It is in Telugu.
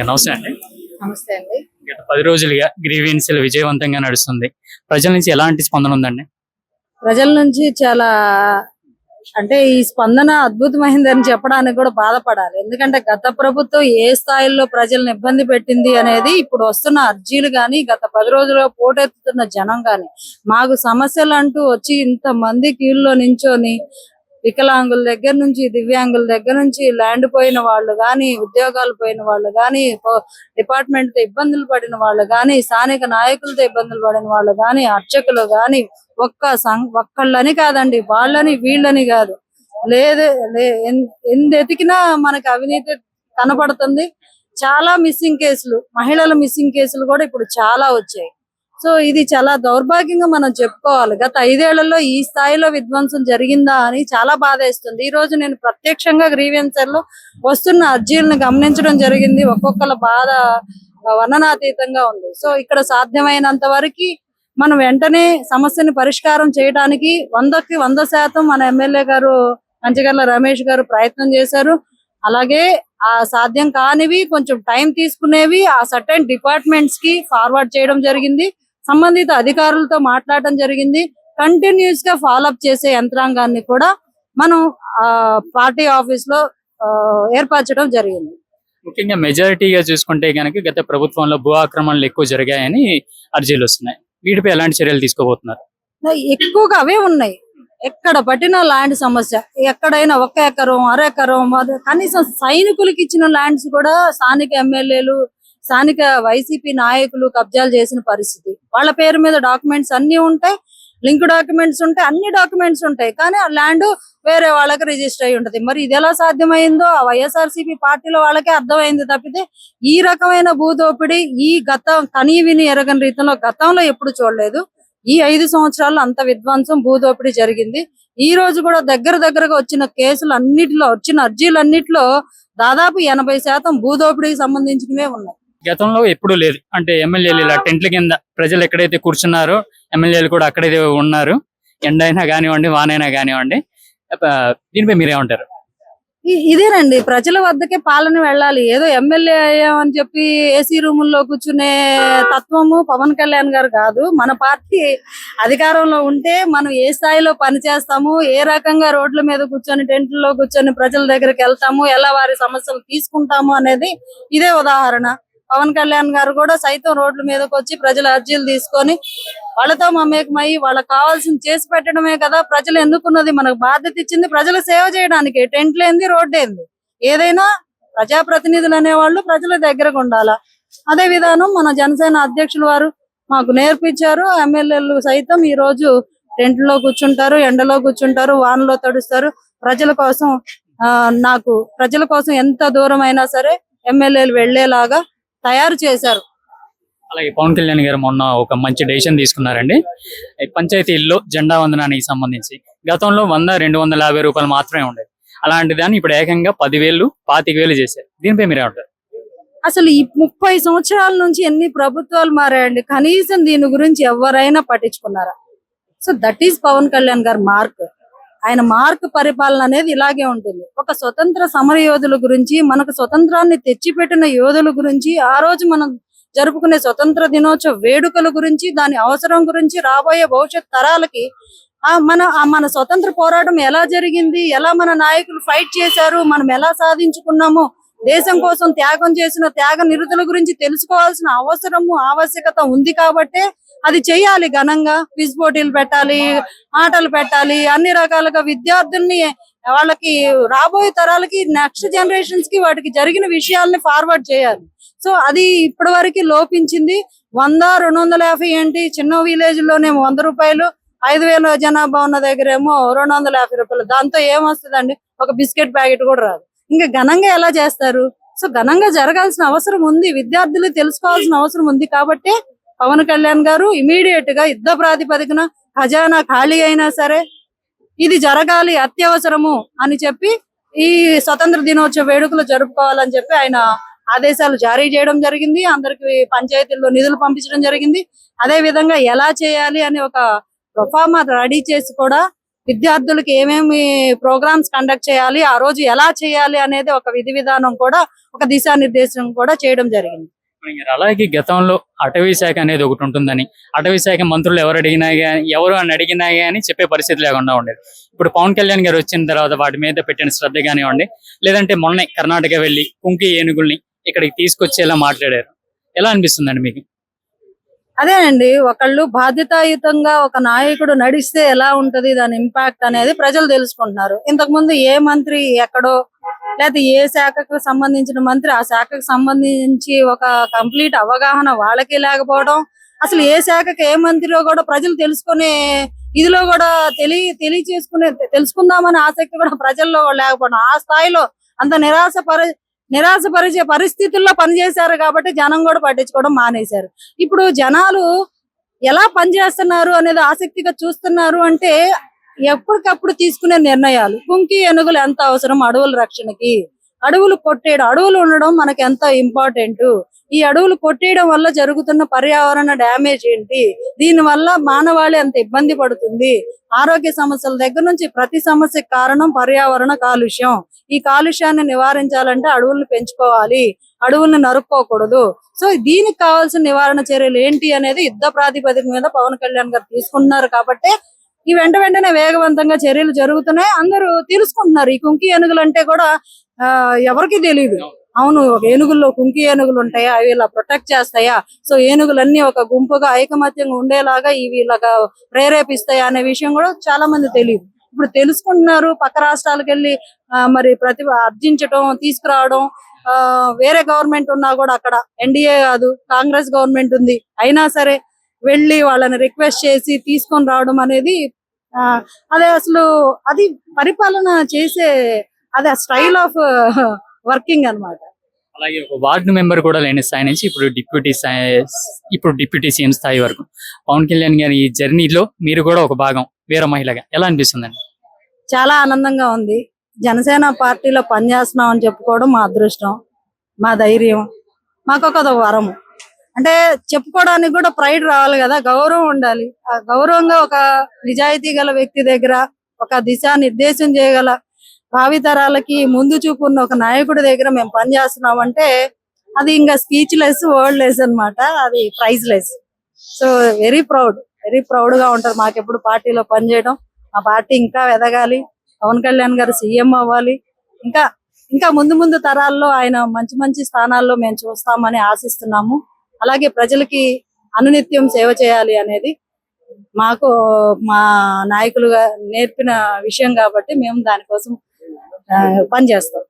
నమస్తే అండి. నమస్తే అండి. గత 10 రోజులుగా గ్రీవెన్సీలు విజయవంతంగా నడుస్తుంది. ప్రజల నుంచి ఎలాంటి స్పందన ఉందండి? ప్రజల నుంచి చాలా అంటే ఈ స్పందన అద్భుతమైందని చెప్పడానికి కూడా బాధపడాలి. ఎందుకంటే గత ప్రభుత్వం ఏ స్థాయిలో ప్రజలను ఇబ్బంది పెట్టింది అనేది ఇప్పుడు వస్తున్న అర్జీలు గాని, గత 10 రోజులుగా పోటెత్తుతున్న జనం గాని, మాకు సమస్యలు అంటూ వచ్చి ఇంతమంది క్యూల్లో నించొని వికలాంగుల దగ్గర నుంచి, దివ్యాంగుల దగ్గర నుంచి, ల్యాండ్ పోయిన వాళ్ళు గాని, ఉద్యోగాలు పోయిన వాళ్ళు గాని, డిపార్ట్మెంట్ తో ఇబ్బందులు పడిన వాళ్ళు గాని, స్థానిక నాయకులతో ఇబ్బందులు పడిన వాళ్ళు గాని, అర్చకులు గాని, ఒక్కళ్ళని కాదండి, వాళ్ళని వీళ్ళని కాదు, లేదు ఎందెతికినా మనకి అవినీతి కనపడుతుంది. చాలా మిస్సింగ్ కేసులు, మహిళల మిస్సింగ్ కేసులు కూడా ఇప్పుడు చాలా వచ్చాయి. సో ఇది చాలా దౌర్భాగ్యంగా మనం చెప్పుకోవాలి. గత 5 ఏళ్లలో ఈ స్థాయిలో విధ్వంసం జరిగిందా అని చాలా బాధేస్తుంది. ఈ రోజు నేను ప్రత్యక్షంగా గ్రీవెన్సర్లో వస్తున్న అర్జీలను గమనించడం జరిగింది. ఒక్కొక్కల బాధ వర్ణనాతీతంగా ఉంది. సో ఇక్కడ సాధ్యమైనంత వరకు మనం వెంటనే సమస్యని పరిష్కారం చేయడానికి 100కి 100% మన ఎమ్మెల్యే గారు కంచిగర్ల రమేష్ గారు ప్రయత్నం చేశారు. అలాగే ఆ సాధ్యం కానివి, కొంచెం టైం తీసుకునేవి ఆ సర్టెన్ డిపార్ట్మెంట్స్ కి ఫార్వర్డ్ చేయడం జరిగింది. సంబంధిత అధికారులతో మాట్లాడడం జరిగింది. కంటిన్యూస్ గా ఫాలోఅప్ చేసే యంత్రాంగాన్ని కూడా మనం పార్టీ ఆఫీస్ లో ఏర్పరచడం జరిగింది. ముఖ్యంగా మెజారిటీగా చూసుకుంటే కనుక గత ప్రభుత్వంలో భూ ఆక్రమణలు ఎక్కువ జరిగాయని అర్జీలు వస్తున్నాయి. వీటిపై ఎలాంటి చర్యలు తీసుకోబోతున్నారు? ఎక్కువగా అవే ఉన్నాయి. ఎక్కడ పట్టిన ల్యాండ్ సమస్య, ఎక్కడైనా 1 ఎకరం, అరెకరం, కనీసం సైనికులకి ఇచ్చిన ల్యాండ్స్ కూడా స్థానిక ఎమ్మెల్యేలు, స్థానిక వైసీపీ నాయకులు కబ్జాలు చేసిన పరిస్థితి. వాళ్ళ పేరు మీద డాక్యుమెంట్స్ అన్ని ఉంటాయి, లింక్ డాక్యుమెంట్స్ ఉంటాయి, అన్ని డాక్యుమెంట్స్ ఉంటాయి, కానీ ఆ ల్యాండ్ వేరే వాళ్ళకి రిజిస్టర్ అయి ఉంటది. మరి ఇది ఎలా సాధ్యమైందో ఆ వైఎస్ఆర్సీపీ పార్టీలో వాళ్ళకే అర్థమైంది తప్పితే ఈ రకమైన భూదోపిడి ఈ కనీ విని ఎరగని రీతిలో గతంలో ఎప్పుడు చూడలేదు. ఈ 5 సంవత్సరాల్లో అంత విధ్వంసం, భూదోపిడీ జరిగింది. ఈ రోజు కూడా దగ్గరగా వచ్చిన కేసులు అన్నిటిలో, వచ్చిన అర్జీలన్నిటిలో దాదాపు 80% భూదోపిడీకి సంబంధించినవే ఉన్నాయి. గతంలో ఎప్పుడు లేదు. అంటే ఎమ్మెల్యేలు ఇలా టెంట్ల కింద ప్రజలు ఎక్కడైతే కూర్చున్నారో ఎమ్మెల్యేలు కూడా అక్కడే ఉన్నారు. ఎండైనా కానివ్వండి, వానైనా కానివ్వండి. దీనిపై మీరేమంటారు? ఇదేనండి, ప్రజల వద్దకే పాలన వెళ్ళాలి. ఏదో ఎమ్మెల్యే అయ్యామని చెప్పి ఏసీ రూముల్లో కూర్చునే తత్వము పవన్ కళ్యాణ్ గారు కాదు. మన పార్టీ అధికారంలో ఉంటే మనం ఏ స్థాయిలో పనిచేస్తాము, ఏ రకంగా రోడ్ల మీద కూర్చొని, టెంట్లో కూర్చొని ప్రజల దగ్గరికి వెళ్తాము, ఎలా వారి సమస్యలు తీసుకుంటాము అనేది ఇదే ఉదాహరణ. పవన్ కళ్యాణ్ గారు కూడా సైతం రోడ్ల మీదకి వచ్చి ప్రజల అర్జీలు తీసుకొని వాళ్ళతో మమేకమై వాళ్ళకి కావాల్సింది చేసి పెట్టడమే కదా ప్రజలు ఎన్నుకున్నది. మనకు బాధ్యత ఇచ్చింది ప్రజలు సేవ చేయడానికి. టెంట్లు ఏంది, రోడ్డు ఏంది, ఏదైనా ప్రజాప్రతినిధులు అనేవాళ్ళు ప్రజల దగ్గరకు ఉండాలా. అదే విధానం మన జనసేన అధ్యక్షులు వారు మాకు నేర్పించారు. ఎమ్మెల్యేలు సైతం ఈ రోజు టెంట్లో కూర్చుంటారు, ఎండలో కూర్చుంటారు, వానలో తడుస్తారు. ప్రజల కోసం ప్రజల కోసం ఎంత దూరం అయినా సరే ఎమ్మెల్యేలు వెళ్లేలాగా తయారు చేశారు. అలాగే పవన్ కళ్యాణ్ గారు మొన్న ఒక మంచి డెసిషన్ తీసుకున్నారండి. పంచాయతీల్లో జెండా వందనానికి సంబంధించి గతంలో 100-250 రూపాయలు మాత్రమే ఉండేది. అలాంటి దాన్ని ఇప్పుడు ఏకంగా 10,000, 25,000 చేశారు. దీనిపై మీరేమంటారు? అసలు ఈ 30 సంవత్సరాల నుంచి ఎన్ని ప్రభుత్వాలు మారాయండి, కనీసం దీని గురించి ఎవరైనా పట్టించుకున్నారా? So that is Pawan Kalyan గారి మార్క్. ఆయన మార్క్ పరిపాలన అనేది ఇలాగే ఉంటుంది. ఒక స్వతంత్ర సమర యోధుల గురించి, మనకు స్వతంత్రాన్ని తెచ్చిపెట్టిన యోధుల గురించి, ఆ రోజు మనం జరుపుకునే స్వతంత్ర దినోత్సవ వేడుకల గురించి, దాని అవసరం గురించి, రాబోయే భవిష్యత్ తరాలకి మన స్వతంత్ర పోరాటం ఎలా జరిగింది, ఎలా మన నాయకులు ఫైట్ చేశారు, మనం ఎలా సాధించుకున్నాము, దేశం కోసం త్యాగం చేసిన త్యాగ నిరతుల గురించి తెలుసుకోవాల్సిన అవసరము, ఆవశ్యకత ఉంది. కాబట్టే అది చెయ్యాలి. ఘనంగా క్విజ్ పోటీలు పెట్టాలి, ఆటలు పెట్టాలి, అన్ని రకాలుగా విద్యార్థుల్ని, వాళ్ళకి రాబోయే తరాలకి, నెక్స్ట్ జనరేషన్స్ కి వాటికి జరిగిన విషయాల్ని ఫార్వర్డ్ చేయాలి. సో అది ఇప్పటి వరకు లోపించింది. 100-250 ఏంటి, చిన్న విలేజ్ లోనే 100 రూపాయలు, 5,000 జనాభా ఉన్న దగ్గర ఏమో 250 రూపాయలు. దాంతో ఏమొస్తుందండి? ఒక బిస్కెట్ ప్యాకెట్ కూడా రాదు. ఇంకా ఘనంగా ఎలా చేస్తారు? సో ఘనంగా జరగాల్సిన అవసరం ఉంది, విద్యార్థులు తెలుసుకోవాల్సిన అవసరం ఉంది. కాబట్టి పవన్ కళ్యాణ్ గారు ఇమీడియట్ గా యుద్ధ ప్రాతిపదికన ఖజానా ఖాళీ అయినా సరే ఇది జరగాలి, అత్యవసరము అని చెప్పి ఈ స్వతంత్ర దినోత్సవ వేడుకలు జరుపుకోవాలని చెప్పి ఆయన ఆదేశాలు జారీ చేయడం జరిగింది. అందరికి పంచాయతీల్లో నిధులు పంపించడం జరిగింది. అదే విధంగా ఎలా చేయాలి అని ఒక ప్రొఫార్మా రెడీ చేసి కూడా విద్యార్థులకి ఏమేమి ప్రోగ్రామ్స్ కండక్ట్ చేయాలి, ఆ రోజు ఎలా చేయాలి అనేది ఒక విధి విధానం కూడా, ఒక దిశానిర్దేశం కూడా చేయడం జరిగింది. అలాగే గతంలో అటవీ శాఖ అనేది ఒకటి ఉంటుందని, అటవీ శాఖ మంత్రులు ఎవరు అని అడిగినా గానీ చెప్పే పరిస్థితి లేకుండా ఉండేది. ఇప్పుడు పవన్ కళ్యాణ్ గారు వచ్చిన తర్వాత వాటి మీద పెట్టిన శ్రద్ధ కానివ్వండి, లేదంటే మొన్నే కర్ణాటక వెళ్ళి కుంకి ఏనుగుల్ని ఇక్కడికి తీసుకొచ్చేలా మాట్లాడారు. ఎలా అనిపిస్తుందండి మీకు? అదేనండి, ఒకళ్ళు బాధ్యతాయుతంగా ఒక నాయకుడు నడిస్తే ఎలా ఉంటది దాని ఇంపాక్ట్ అనేది ప్రజలు తెలుసుకుంటున్నారు. ఇంతకు ముందు ఏ మంత్రి ఎక్కడో, లేకపోతే ఏ శాఖకు సంబంధించిన మంత్రి ఆ శాఖకు సంబంధించి ఒక కంప్లీట్ అవగాహన వాళ్ళకి లేకపోవడం, అసలు ఏ శాఖకి ఏ మంత్రిలో కూడా ప్రజలు తెలుసుకునే ఇదిలో కూడా తెలుసుకుందామనే ఆసక్తి కూడా ప్రజల్లో లేకపోవడం, ఆ స్థాయిలో అంత నిరాశపరిచే పరిస్థితుల్లో పనిచేశారు కాబట్టి జనం కూడా పట్టించుకోవడం మానేశారు. ఇప్పుడు జనాలు ఎలా పనిచేస్తున్నారు అనేది ఆసక్తిగా చూస్తున్నారు అంటే, ఎప్పటికప్పుడు తీసుకునే నిర్ణయాలు. కుంకి ఏనుగులు ఎంత అవసరం అడవుల రక్షణకి, అడవులు ఉండడం మనకి ఎంత ఇంపార్టెంట్, ఈ అడవులు కొట్టేయడం వల్ల జరుగుతున్న పర్యావరణ డ్యామేజ్ ఏంటి, దీని వల్ల మానవాళి ఎంత ఇబ్బంది పడుతుంది, ఆరోగ్య సమస్యల దగ్గర నుంచి ప్రతి సమస్యకు కారణం పర్యావరణ కాలుష్యం. ఈ కాలుష్యాన్ని నివారించాలంటే అడవులను పెంచుకోవాలి, అడవులను నరుక్కోకూడదు. సో దీనికి కావాల్సిన నివారణ చర్యలు ఏంటి అనేది యుద్ధ ప్రాతిపదిక మీద పవన్ కళ్యాణ్ గారు తీసుకుంటున్నారు కాబట్టి ఈ వెంటనే వేగవంతంగా చర్యలు జరుగుతున్నాయి. అందరూ తెలుసుకుంటున్నారు. ఈ కుంకి ఏనుగులు అంటే కూడా ఎవరికి తెలియదు. అవును, ఒక ఏనుగుల్లో కుంకి ఏనుగులు ఉంటాయా, అవి ఇలా ప్రొటెక్ట్ చేస్తాయా, సో ఏనుగులన్నీ ఒక గుంపుగా ఐకమత్యంగా ఉండేలాగా ఇవి ఇలాగా ప్రేరేపిస్తాయా అనే విషయం కూడా చాలా మంది తెలియదు. ఇప్పుడు తెలుసుకుంటున్నారు. పక్క రాష్ట్రాలకు వెళ్ళి మరి ప్రతిభ ఆర్జించడం, తీసుకురావడం. వేరే గవర్నమెంట్ ఉన్నా కూడా అక్కడ ఎన్డీఏ కాదు కాంగ్రెస్ గవర్నమెంట్ ఉంది, అయినా సరే వెళ్ళి వాళ్ళని రిక్వెస్ట్ చేసి తీసుకొని రావడం అనేది అదే అసలు అది పరిపాలన చేసే అదే స్టైల్ ఆఫ్ వర్కింగ్ అన్నమాట. అలాగే ఒక వార్డు మెంబర్ కూడా లేని స్థాయి నుంచి ఇప్పుడు డిప్యూటీ సీఎం స్థాయి వరకు పవన్ కళ్యాణ్ గారి ఈ జర్నీలో మీరు కూడా ఒక భాగం వీర మహిళగా ఎలా అనిపిస్తుందండి? చాలా ఆనందంగా ఉంది. జనసేన పార్టీలో పనిచేస్తున్నాం అని చెప్పుకోవడం మా అదృష్టం, మా ధైర్యం, మాకొక వరం. అంటే చెప్పుకోవడానికి కూడా ప్రైడ్ రావాలి కదా, గౌరవం ఉండాలి. ఆ గౌరవంగా ఒక నిజాయితీ గల వ్యక్తి దగ్గర, ఒక దిశానిర్దేశం చేయగల భావితరాలకి ముందు చూపు ఉన్న ఒక నాయకుడి దగ్గర మేము పనిచేస్తున్నాం అంటే అది ఇంకా స్పీచ్ లెస్, వర్డ్ లెస్ అన్నమాట. అది priceless. So very proud గా ఉంటారు మాకు ఎప్పుడు పార్టీలో పనిచేయడం. మా పార్టీ ఇంకా ఎదగాలి, పవన్ కళ్యాణ్ గారు సీఎం అవ్వాలి, ఇంకా ముందు తరాల్లో ఆయన మంచి మంచి స్థానాల్లో మేము చూస్తామని ఆశిస్తున్నాము. అలాగే ప్రజలకి అనునిత్యం సేవ చేయాలి అనేది మాకు మా నాయకులుగా నేర్పిన విషయం కాబట్టి మేము దానికోసం పనిచేస్తాం.